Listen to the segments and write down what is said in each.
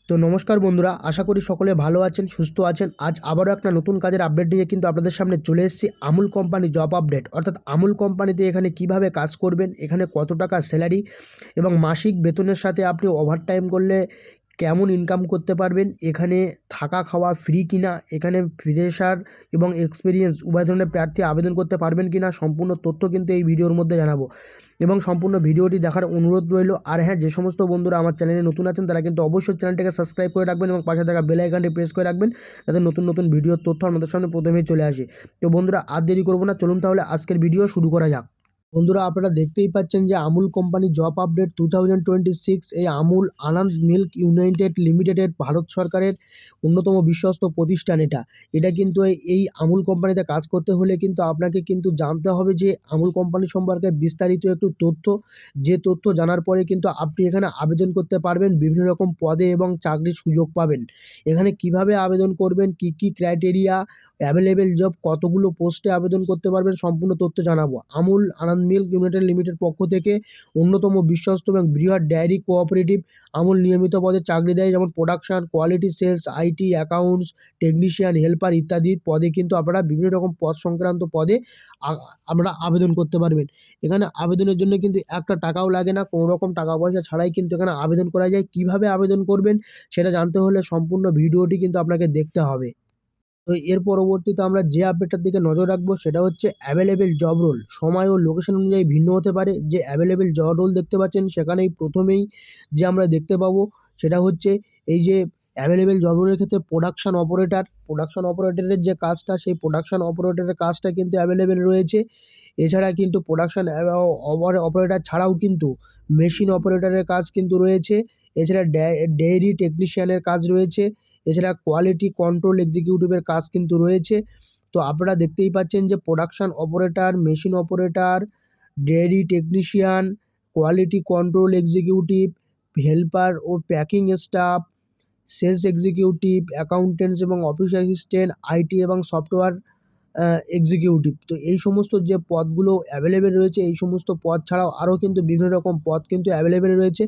তো নমস্কার বন্ধুরা, আশা করি সকলে ভালো আছেন, সুস্থ আছেন। আজ আবারও একটা নতুন কাজের আপডেট নিয়ে কিন্তু আপনাদের সামনে চলে এসেছি। আমুল কোম্পানি জব আপডেট, অর্থাৎ আমুল কোম্পানিতে এখানে কিভাবে কাজ করবেন, এখানে কত টাকা স্যালারি এবং মাসিক বেতনের সাথে আপনি ওভারটাইম করলে কেমন ইনকাম করতে পারবেন, এখানে থাকা খাওয়া ফ্রি কিনা, এখানে ফ্রেশার এবং এক্সপিরিয়েন্স উভয় ধরনের প্রার্থী আবেদন করতে পারবেন কিনা, সম্পূর্ণ তথ্য কিন্তু এই ভিডিওর মধ্যে জানাবো এবং সম্পূর্ণ ভিডিওটি দেখার অনুরোধ রইল। আর হ্যাঁ, যে সমস্ত বন্ধুরা আমার চ্যানেলে নতুন আছেন তারা কিন্তু অবশ্যই চ্যানেলটাকে সাবস্ক্রাইব করে রাখবেন এবং পাশে থাকা বেল আইকনটি প্রেস করে রাখবেন, যাতে নতুন নতুন ভিডিওর তথ্য আমাদের সামনে প্রথমেই চলে আসে। তো বন্ধুরা, আর দেরি করবো না, চলুন তাহলে আজকের ভিডিও শুরু করা যাক। বন্ধুরা, আপনারা দেখতেই পাচ্ছেন যে আমুল কোম্পানি জব আপডেট 2026, এই আমুল আনন্দ মিল্ক ইউনাইটেড লিমিটেডের ভারত সরকারের অন্যতম বিশ্বস্ত প্রতিষ্ঠান। এটা কিন্তু এই আমুল কোম্পানিতে কাজ করতে হলে কিন্তু আপনাকে কিন্তু জানতে হবে যে আমুল কোম্পানি সম্পর্কে বিস্তারিত একটু তথ্য, যে তথ্য জানার পরে কিন্তু আপনি এখানে আবেদন করতে পারবেন, বিভিন্ন রকম পদে এবং চাকরির সুযোগ পাবেন। এখানে কিভাবে আবেদন করবেন, কি কি ক্রাইটেরিয়া, অ্যাভেলেবেল জব, কতগুলো পোস্টে আবেদন করতে পারবেন, সম্পূর্ণ তথ্য জানাবো। আমুল আনন্দ মিল্ক ইউনাইটেড লিমিটেড পক্ষ থেকে অন্যতম বিশ্বস্ত এবং বৃহৎ ডেয়ারি কোঅপারেটিভ আমুল নিয়মিত পদে চাকরি দেয়, যেমন production, quality, sales, IT, accounts, technician, helper ইত্যাদি পদে কিন্তু আপনারা বিভিন্ন রকম পদ সংক্রান্ত পদে আমরা আবেদন করতে পারবেন। এখানে আবেদনের জন্য কিন্তু একটা টাকাও লাগে না, কোনো রকম টাকা পয়সা ছাড়াই কিন্তু এখানে আবেদন করা যায়। কিভাবে আবেদন করবেন সেটা জানতে হলে সম্পূর্ণ ভিডিওটি কিন্তু আপনাকে দেখতে হবে। তো এর পরবর্তীতে আমরা যে আপডেটটার দিকে নজর রাখবো সেটা হচ্ছে অ্যাভেলেবেল জব রোল। সময় ও লোকেশন অনুযায়ী ভিন্ন হতে পারে। যে অ্যাভেলেবেল জব রোল দেখতে পাচ্ছেন, সেখানেই প্রথমেই যে আমরা দেখতে পাবো সেটা হচ্ছে এই যে অ্যাভেলেবেল জব রোলের ক্ষেত্রে প্রোডাকশন অপারেটরের যে কাজটা, সেই প্রোডাকশন অপারেটরের কাজটা কিন্তু অ্যাভেলেবেল রয়েছে। এছাড়া কিন্তু প্রোডাকশন অপারেটর ছাড়াও কিন্তু মেশিন অপারেটরের কাজ কিন্তু রয়েছে। এছাড়া ডেইরি টেকনিশিয়ানের কাজ রয়েছে। এছাড়া কোয়ালিটি কন্ট্রোল এক্সিকিউটিভের কাজ কিন্তু রয়েছে। তো আপনারা দেখতেই পাচ্ছেন যে production operator, machine operator, dairy technician, quality control executive, helper ও packing staff, sales executive, accountants এবং অফিস অ্যাসিস্ট্যান্ট, আইটি এবং সফটওয়্যার এক্সিকিউটিভ। তো এই সমস্ত যে পদগুলো অ্যাভেলেবেল রয়েছে, এই সমস্ত পদ ছাড়াও আরও কিন্তু বিভিন্ন রকম পদ কিন্তু অ্যাভেলেবেল রয়েছে।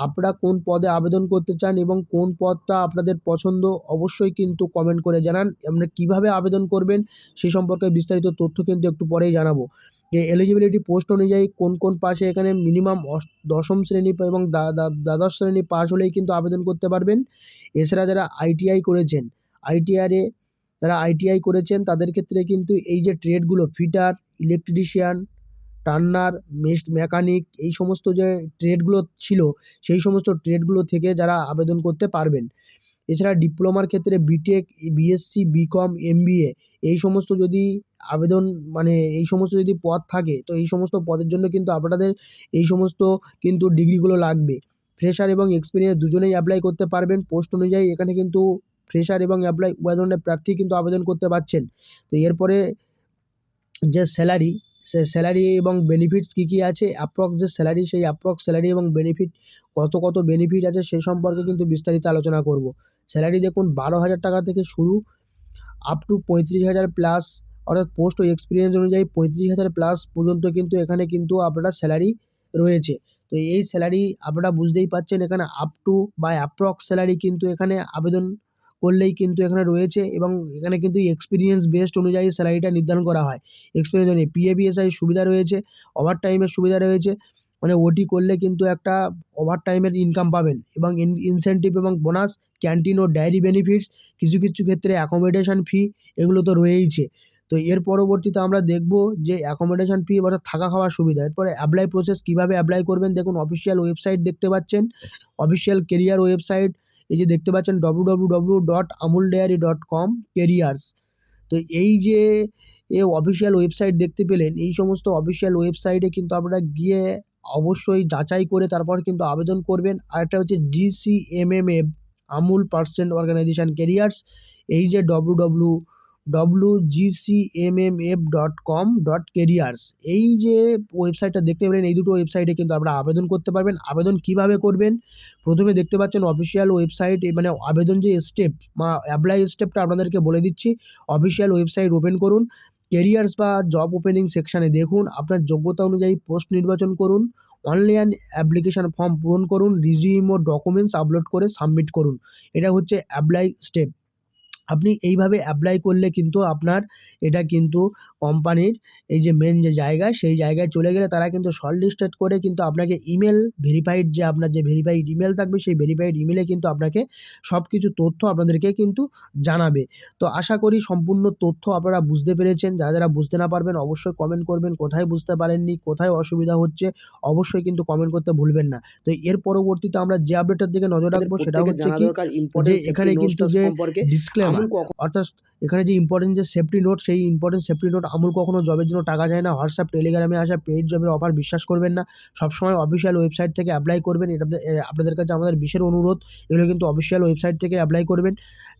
আপনারা কোন পদে আবেদন করতে চান এবং কোন পদটা আপনাদের পছন্দ, অবশ্যই কিন্তু কমেন্ট করে জানান। আপনারা কীভাবে আবেদন করবেন সে সম্পর্কে বিস্তারিত তথ্য কিন্তু একটু পরেই জানাবো। যে এলিজিবিলিটি পোস্ট অনুযায়ী কোন কোন পাশে এখানে মিনিমাম দশম শ্রেণী এবং দ্বাদশ শ্রেণী পাস হলেই কিন্তু আবেদন করতে পারবেন। এছাড়া যারা আইটিআই করেছেন তাদের ক্ষেত্রে কিন্তু এই যে ট্রেডগুলো, ফিটার, ইলেকট্রিশিয়ান, টার্নার, মেকানিক, এই সমস্ত যে ট্রেডগুলো ছিল, সেই সমস্ত ট্রেডগুলো থেকে যারা আবেদন করতে পারবেন। এছাড়া ডিপ্লোমার ক্ষেত্রে বিটেক, বিএসসি, বিকম, এমবিএ, এই সমস্ত যদি আবেদন এই সমস্ত যদি পদ থাকে, তো এই সমস্ত পদের জন্য কিন্তু আপনাদের এই সমস্ত কিন্তু ডিগ্রিগুলো লাগবে। ফ্রেশার এবং এক্সপিরিয়েন্স দুজনেই অ্যাপ্লাই করতে পারবেন। পোস্ট অনুযায়ী এখানে কিন্তু ফ্রেশার এবং অ্যাপ্লাই উভয় ধরনের প্রার্থী কিন্তু আবেদন করতে পারছেন। তো এরপরে যে স্যালারি এবং বেনিফিটস কী কী আছে, অ্যাপ্রক্স যে স্যালারি, সেই অ্যাপ্রক্স স্যালারি এবং বেনিফিট, কত বেনিফিট আছে সে সম্পর্কে কিন্তু বিস্তারিত আলোচনা করব। স্যালারি দেখুন 12,000 টাকা থেকে শুরু, আপ টু 35,000 প্লাস, অর্থাৎ পোস্ট ও এক্সপিরিয়েন্স অনুযায়ী 35,000 প্লাস পর্যন্ত কিন্তু এখানে কিন্তু আপনার স্যালারি রয়েছে। তো এই স্যালারি আপনারা বুঝতেই পারছেন, এখানে আপ টু বা অ্যাপ্রক্স স্যালারি কিন্তু এখানে আবেদন করলেই কিন্তু এখানে রয়েছে এবং এখানে কিন্তু এক্সপিরিয়েন্স বেসড অনুযায়ী স্যালারিটা নির্ধারণ করা হয়। এক্সপিরিয়েন্স অনুযায়ী পিএফিএসআই সুবিধা রয়েছে, ওভারটাইমের সুবিধা রয়েছে, ওটি করলে কিন্তু একটা ওভারটাইমের ইনকাম পাবেন এবং ইনসেন্টিভ এবং বোনাস, ক্যান্টিন ও ডায়েরি বেনিফিটস, কিছু কিছু ক্ষেত্রে অ্যাকোমোডেশন ফি, এগুলো তো রয়েইছে। তো এর পরবর্তীতে আমরা দেখব যে অ্যাকোমোডেশন ফি অর্থাৎ থাকা খাওয়ার সুবিধা। এরপরে অ্যাপ্লাই প্রসেস, কীভাবে অ্যাপ্লাই করবেন দেখুন, অফিসিয়াল ওয়েবসাইট দেখতে পাচ্ছেন, অফিসিয়াল কেরিয়ার ওয়েবসাইট, এই যে দেখতে পাচ্ছেন www.amuldairy.com কেরিয়ার্স। তো এই যে অফিসিয়াল ওয়েবসাইট দেখতে পেলেন, এই সমস্ত অফিসিয়াল ওয়েবসাইটে কিন্তু আপনারা গিয়ে অবশ্যই যাচাই করে তারপর কিন্তু আবেদন করবেন। আর একটা হচ্ছে GCMMF, Amul percent organization careers, এই যে www.gcmmf.com.careers, এই যে ওয়েবসাইটটা দেখতে পেলেন, এই দুটো ওয়েবসাইটে কিন্তু আপনারা আবেদন করতে পারবেন। আবেদন কিভাবে করবেন, প্রথমে দেখতে পাচ্ছেন অফিসিয়াল ওয়েবসাইট, আবেদন যে স্টেপ বা অ্যাপ্লাই স্টেপটা আপনাদেরকে বলে দিচ্ছি। অফিসিয়াল ওয়েবসাইট ওপেন করুন, কেরিয়ার্স বা জব ওপেনিং সেকশানে দেখুন, আপনার যোগ্যতা অনুযায়ী পোস্ট নির্বাচন করুন, অনলাইন অ্যাপ্লিকেশন ফর্ম পূরণ করুন, রিজিউম ও ডকুমেন্টস আপলোড করে সাবমিট করুন। এটা হচ্ছে অ্যাপ্লাই স্টেপ। আপনি এইভাবে অ্যাপ্লাই করলে কিন্তু আপনার এটা কিন্তু কোম্পানির এই যে মেন যে জায়গা, সেই জায়গায় চলে গেলে তারা কিন্তু শর্টলিস্টেড করে কিন্তু আপনাকে ইমেল ভেরিফাইড, যে আপনার যে ভেরিফাইড ইমেল থাকবে, সেই ভেরিফাইড ইমেলে কিন্তু আপনাকে সব কিছু তথ্য আপনাদেরকে কিন্তু জানাবে। তো আশা করি সম্পূর্ণ তথ্য আপনারা বুঝতে পেরেছেন। যারা যারা বুঝতে না পারবেন অবশ্যই কমেন্ট করবেন, কোথায় বুঝতে পারেননি, কোথায় অসুবিধা হচ্ছে অবশ্যই কিন্তু কমেন্ট করতে ভুলবেন না। তো এর পরবর্তীতে আমরা যে আপডেটের দিকে নজর রাখবো সেটা হচ্ছে কি, যে এখানে কিন্তু যে ডিসক্লেমার, অর্থাৎ এখানে যে ইম্পর্টেন্ট যে সেফটি নোট, সেই ইম্পর্টেন্ট সেফটি নোট, আমুল কখনো জবের জন্য টাকা চায় না। হোয়াটসঅ্যাপ টেলিগ্রামে আসা পেইড জবের অফার বিশ্বাস করবেন না। সবসময় অফিসিয়াল ওয়েবসাইট থেকে অ্যাপ্লাই করবেন। এটা আপনাদের কাছে আমাদের বিশেষ অনুরোধ, এগুলো কিন্তু অফিসিয়াল ওয়েবসাইট থেকে অ্যাপ্লাই করবেন।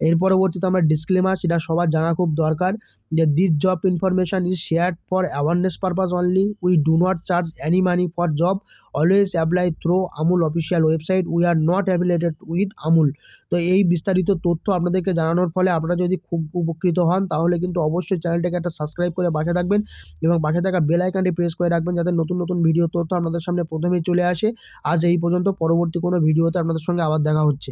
এর পরবর্তীতে আমরা ডিসক্লেমার, সেটা সবার জানা খুব দরকার, যে this job information is shared for awareness purpose only, we do not charge any money for job, always apply through Amul official website, we are not affiliated with Amul. তো এই বিস্তারিত তথ্য আপনাদেরকে জানানোর ফলে আপনারা যদি খুব উপকৃত হন, তাহলে কিন্তু অবশ্যই চ্যানেলটাকে একটা সাবস্ক্রাইব করে পাশে থাকবেন এবং পাশে থাকা বেল আইকনটি প্রেস করে রাখবেন, যাতে নতুন নতুন ভিডিও তথ্য আপনাদের সামনে প্রথমেই চলে আসে। আজ এই পর্যন্ত, পরবর্তী কোনো ভিডিওতে আপনাদের সঙ্গে আবার দেখা হচ্ছে।